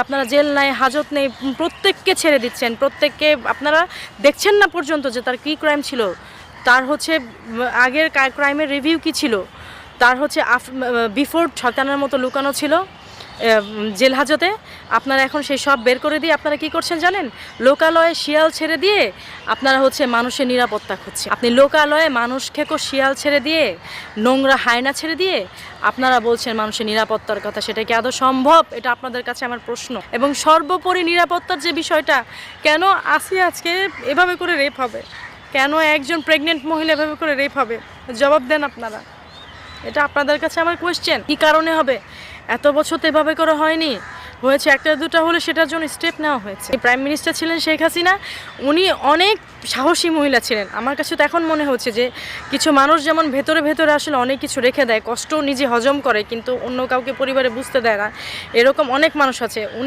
আপনারা জেল নাই, হাজত নেই, প্রত্যেককে ছেড়ে দিচ্ছেন। প্রত্যেককে আপনারা দেখছেন না পর্যন্ত যে তার কী ক্রাইম ছিল, তার হচ্ছে আগের ক্রাইমের রিভিউ কী ছিল, তার হচ্ছে বিফোর শয়তানের মতো লুকানো ছিল জেল হাজতে। আপনারা এখন সেই সব বের করে দিয়ে আপনারা কি করছেন জানেন? লোকালয়ে শিয়াল ছেড়ে দিয়ে আপনারা হচ্ছে মানুষের নিরাপত্তা খুঁজছেন। আপনি লোকালয়ে মানুষ খেকো শিয়াল ছেড়ে দিয়ে, নোংরা হায়না ছেড়ে দিয়ে আপনারা বলছেন মানুষের নিরাপত্তার কথা। সেটা কি আদৌ সম্ভব? এটা আপনাদের কাছে আমার প্রশ্ন। এবং সর্বোপরি নিরাপত্তার যে বিষয়টা, কেন আসিয়া আজকে এভাবে করে রেপ হবে? কেন একজন প্রেগনেন্ট মহিলা এভাবে করে রেপ হবে? জবাব দেন আপনারা। এটা আপনাদের কাছে আমার কোয়েশ্চেন। কী কারণে হবে? এত বছর তো এভাবে করে হয়নি, হয়েছে একটা দুটা হলে সেটার জন্য স্টেপ নেওয়া হয়েছে। প্রাইম মিনিস্টার ছিলেন শেখ হাসিনা, উনি অনেক সাহসী মহিলা ছিলেন। আমার কাছে তো এখন মনে হচ্ছে যে কিছু মানুষ যেমন ভেতরে ভেতরে আসলে অনেক কিছু রেখে দেয়, কষ্ট নিজে হজম করে কিন্তু অন্য কাউকে পরিবারে বুঝতে দেয় না, এরকম অনেক মানুষ আছে। উনি